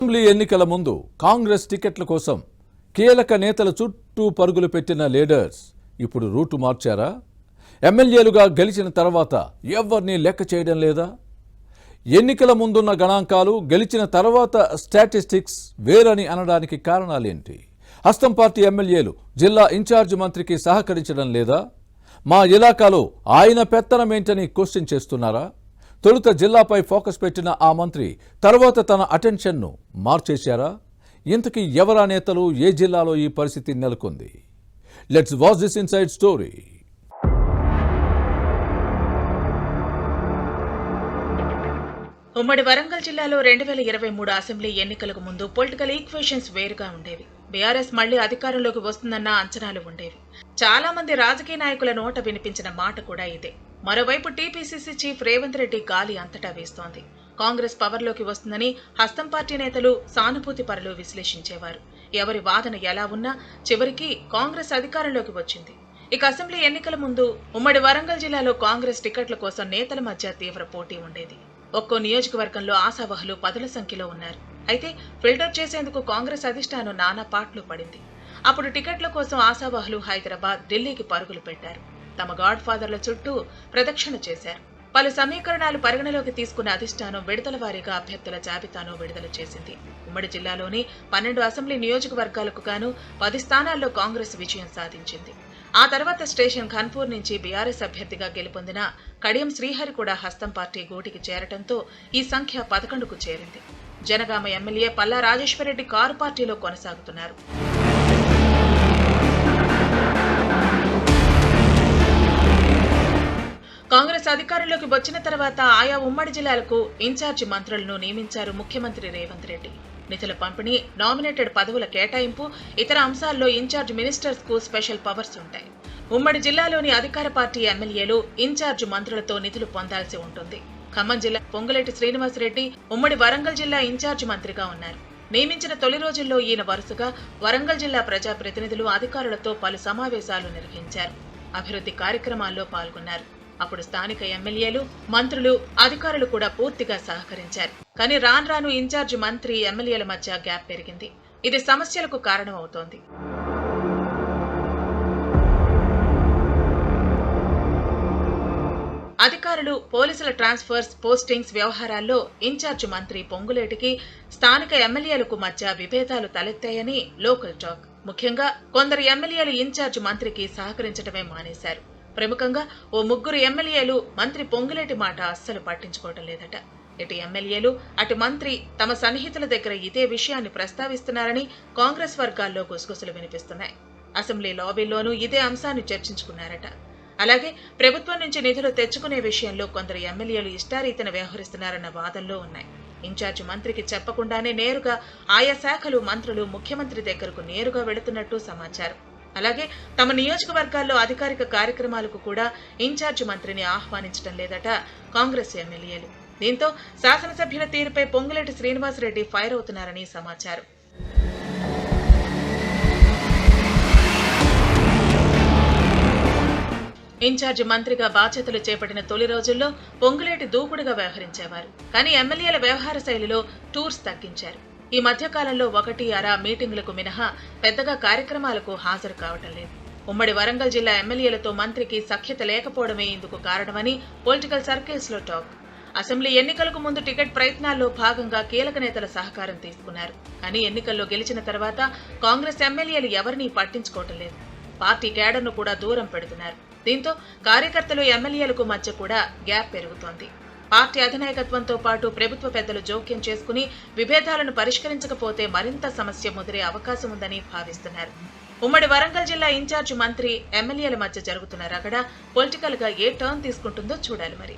Assembly ఎన్నికల ముందు కాంగ్రెస్ టికెట్ల కోసం కీలక నేతల చుట్టూ పరుగులు పెట్టిన లీడర్స్ ఇప్పుడు రూటు మార్చారా? ఎమ్మెల్యేలుగా గెలిచిన తర్వాత ఎవరిని లెక్క చేయడం లేదా? ఎన్నికల ముందున్న గణాంకాలు గెలిచిన తర్వాత స్టాటిస్టిక్స్ వేరని అనడానికి కారణాలేంటి? హస్తం పార్టీ ఎమ్మెల్యేలు జిల్లా ఇన్ఛార్జ్ మంత్రికి సహకరించడం లేదా? మా ఇలాకాలో ఆయన పెత్తనమేంటని క్వశ్చన్ చేస్తున్నారా? తొలుత జిల్లాపై ఫోకస్ పెట్టిన ఆ మంత్రి తర్వాత తన అటెన్షన్ను మార్చేశారా? ఇంతకీ ఎవరా నేతలు, ఏ జిల్లాలో ఈ పరిస్థితి నెలకొంది? Let's watch this inside story. ఉమ్మడి వరంగల్ జిల్లాలో 2023 అసెంబ్లీ ఎన్నికలకు ముందు పొలిటికల్ ఈక్వేషన్స్ వేరుగా ఉండేవి. బీఆర్ఎస్ మళ్లీ అధికారంలోకి వస్తుందన్న అంచనాలు ఉండేవి. చాలా మంది రాజకీయ నాయకుల నోట వినిపించిన మాట కూడా ఇదే. మరోవైపు టీపీసీసీ చీఫ్ రేవంత్ రెడ్డి గాలి అంతటా వేస్తోంది. కాంగ్రెస్ పవర్లోకి వస్తుందని హస్తం పార్టీ నేతలు, సానుభూతి పరులు విశ్లేషించేవారు. ఎవరి వాదన ఎలా ఉన్నా చివరికి కాంగ్రెస్ అధికారంలోకి వచ్చింది. ఇక అసెంబ్లీ ఎన్నికల ముందు ఉమ్మడి వరంగల్ జిల్లాలో కాంగ్రెస్ టికెట్ల కోసం నేతల మధ్య తీవ్ర పోటీ ఉండేది. ఒక్కో నియోజకవర్గంలో ఆశావహులు పదుల సంఖ్యలో ఉన్నారు. అయితే ఫిల్టర్ చేసేందుకు కాంగ్రెస్ అధిష్టానం నానా పాట్లు పడింది. అప్పుడు టికెట్ల కోసం ఆశావహులు హైదరాబాద్, ఢిల్లీకి పరుగులు పెట్టారు. తమ గాడ్ ఫాదర్ల చుట్టూ ప్రదక్షిణ చేశారు. పలు సమీకరణాలు పరిగణలోకి తీసుకున్న అధిష్టానం విడతల వారీగా అభ్యర్థుల జాబితాను విడుదల చేసింది. ఉమ్మడి జిల్లాలోని 12 అసెంబ్లీ నియోజకవర్గాలకు గాను 10 స్థానాల్లో కాంగ్రెస్ విజయం సాధించింది. ఆ తర్వాత స్టేషన్ ఖన్పూర్ నుంచి బీఆర్ఎస్ అభ్యర్థిగా గెలుపొందిన కడియం శ్రీహరి కూడా హస్తం పార్టీ గూటికి చేరటంతో ఈ సంఖ్య 11కు చేరింది. జనగామ ఎమ్మెల్యే పల్లా రాజేశ్వరరెడ్డి కారు పార్టీలో కొనసాగుతున్నారు. కాంగ్రెస్ అధికారంలోకి వచ్చిన తర్వాత ఆయా ఉమ్మడి జిల్లాలకు ఇన్ఛార్జి మంత్రులను నియమించారు ముఖ్యమంత్రి రేవంత్ రెడ్డి. నిధుల పంపిణీ, నామినేటెడ్ పదవుల కేటాయింపు, ఇతర అంశాల్లో ఇన్ఛార్జ్ మినిస్టర్స్ కు స్పెషల్ పవర్స్ ఉంటాయి. ఉమ్మడి జిల్లాలోని అధికార పార్టీ ఎమ్మెల్యేలు ఇన్ఛార్జ్ మంత్రులతో నిధులు పొందాల్సి ఉంటుంది. ఖమ్మం జిల్లా పొంగులేటి శ్రీనివాసరెడ్డి ఉమ్మడి వరంగల్ జిల్లా ఇన్ఛార్జ్ మంత్రిగా ఉన్నారు. నియమించిన తొలి రోజుల్లో ఈయన వరుసగా వరంగల్ జిల్లా ప్రజాప్రతినిధులు, అధికారులతో పలు సమావేశాలు నిర్వహించారు. అభివృద్ధి కార్యక్రమాల్లో పాల్గొన్నారు. అప్పుడు స్థానిక ఎమ్మెల్యేలు, మంత్రులు, అధికారులు కూడా పూర్తిగా సహకరించారు. కానీ రాను ఇన్ఛార్జి మంత్రి, ఎమ్మెల్యేల మధ్య గ్యాప్ పెరిగింది. ఇది సమస్యలకు కారణమవుతోంది. అధికారులు, పోలీసుల ట్రాన్స్ఫర్స్, పోస్టింగ్స్ వ్యవహారాల్లో ఇన్ఛార్జి మంత్రి పొంగులేటికి స్థానిక ఎమ్మెల్యేలకు మధ్య విభేదాలు తలెత్తాయని లోకల్ టాక్. ముఖ్యంగా కొందరు ఎమ్మెల్యేలు ఇన్ఛార్జి మంత్రికి సహకరించడమే మానేశారు. ప్రముఖంగా ఓ 3 ఎమ్మెల్యేలు మంత్రి పొంగులేటి మాట అస్సలు పట్టించుకోవటం లేదట. ఇటు ఎమ్మెల్యేలు, అటు మంత్రి తమ సన్నిహితుల దగ్గర ఇదే విషయాన్ని ప్రస్తావిస్తున్నారని కాంగ్రెస్ వర్గాల్లో గుసగుసలు వినిపిస్తున్నాయి. అసెంబ్లీ లాబీల్లోనూ ఇదే అంశాన్ని చర్చించుకున్నారట. అలాగే ప్రభుత్వం నుంచి నిధులు తెచ్చుకునే విషయంలో కొందరు ఎమ్మెల్యేలు ఇష్టారీతిన వ్యవహరిస్తున్నారన్న వాదనలో ఉన్నాయి. ఇన్ఛార్జి మంత్రికి చెప్పకుండానే నేరుగా ఆయా శాఖలు, మంత్రులు ముఖ్యమంత్రి దగ్గరకు నేరుగా వెళుతున్నట్టు సమాచారం. అలాగే తమ నియోజకవర్గాల్లో అధికారిక కార్యక్రమాలకు కూడా ఇన్ఛార్జి మంత్రిని ఆహ్వానించడం లేదట కాంగ్రెస్ ఎమ్మెల్యేలు. దీంతో శాసనసభ్యుల తీరుపై పొంగులేటి శ్రీనివాసరెడ్డి ఫైర్ అవుతున్నారని సమాచారం. ఇన్ఛార్జి మంత్రిగా బాధ్యతలు చేపట్టిన తొలి రోజుల్లో పొంగులేటి దూకుడుగా వ్యవహరించేవారు. కానీ ఎమ్మెల్యేల వ్యవహార శైలిలో టూర్స్ తగ్గించారు. ఈ మధ్యకాలంలో 1-2 మీటింగులకు మినహా పెద్దగా కార్యక్రమాలకు హాజరు కావటం లేదు. ఉమ్మడి వరంగల్ జిల్లా ఎమ్మెల్యేలతో మంత్రికి సఖ్యత లేకపోవడమే ఇందుకు కారణమని పొలిటికల్ సర్కిల్స్ లో టాక్. అసెంబ్లీ ఎన్నికలకు ముందు టికెట్ ప్రయత్నాల్లో భాగంగా కీలక నేతల సహకారం తీసుకున్నారు. కానీ ఎన్నికల్లో గెలిచిన తర్వాత కాంగ్రెస్ ఎమ్మెల్యేలు ఎవరినీ పట్టించుకోవటం లేదు. పార్టీ కేడర్ను కూడా దూరం పెడుతున్నారు. దీంతో కార్యకర్తలు, ఎమ్మెల్యేలకు మధ్య కూడా గ్యాప్ పెరుగుతోంది. పార్టీ అధినాయకత్వంతో పాటు ప్రభుత్వ పెద్దలు జోక్యం చేసుకుని విభేదాలను పరిష్కరించకపోతే మరింత సమస్య ముదిరే అవకాశం ఉందని భావిస్తున్నారు. ఉమ్మడి వరంగల్ జిల్లా ఇన్ఛార్జి మంత్రి, ఎమ్మెల్యేల మధ్య జరుగుతున్న రగడ పొలిటికల్ గా ఏ టర్న్ తీసుకుంటుందో చూడాలి మరి.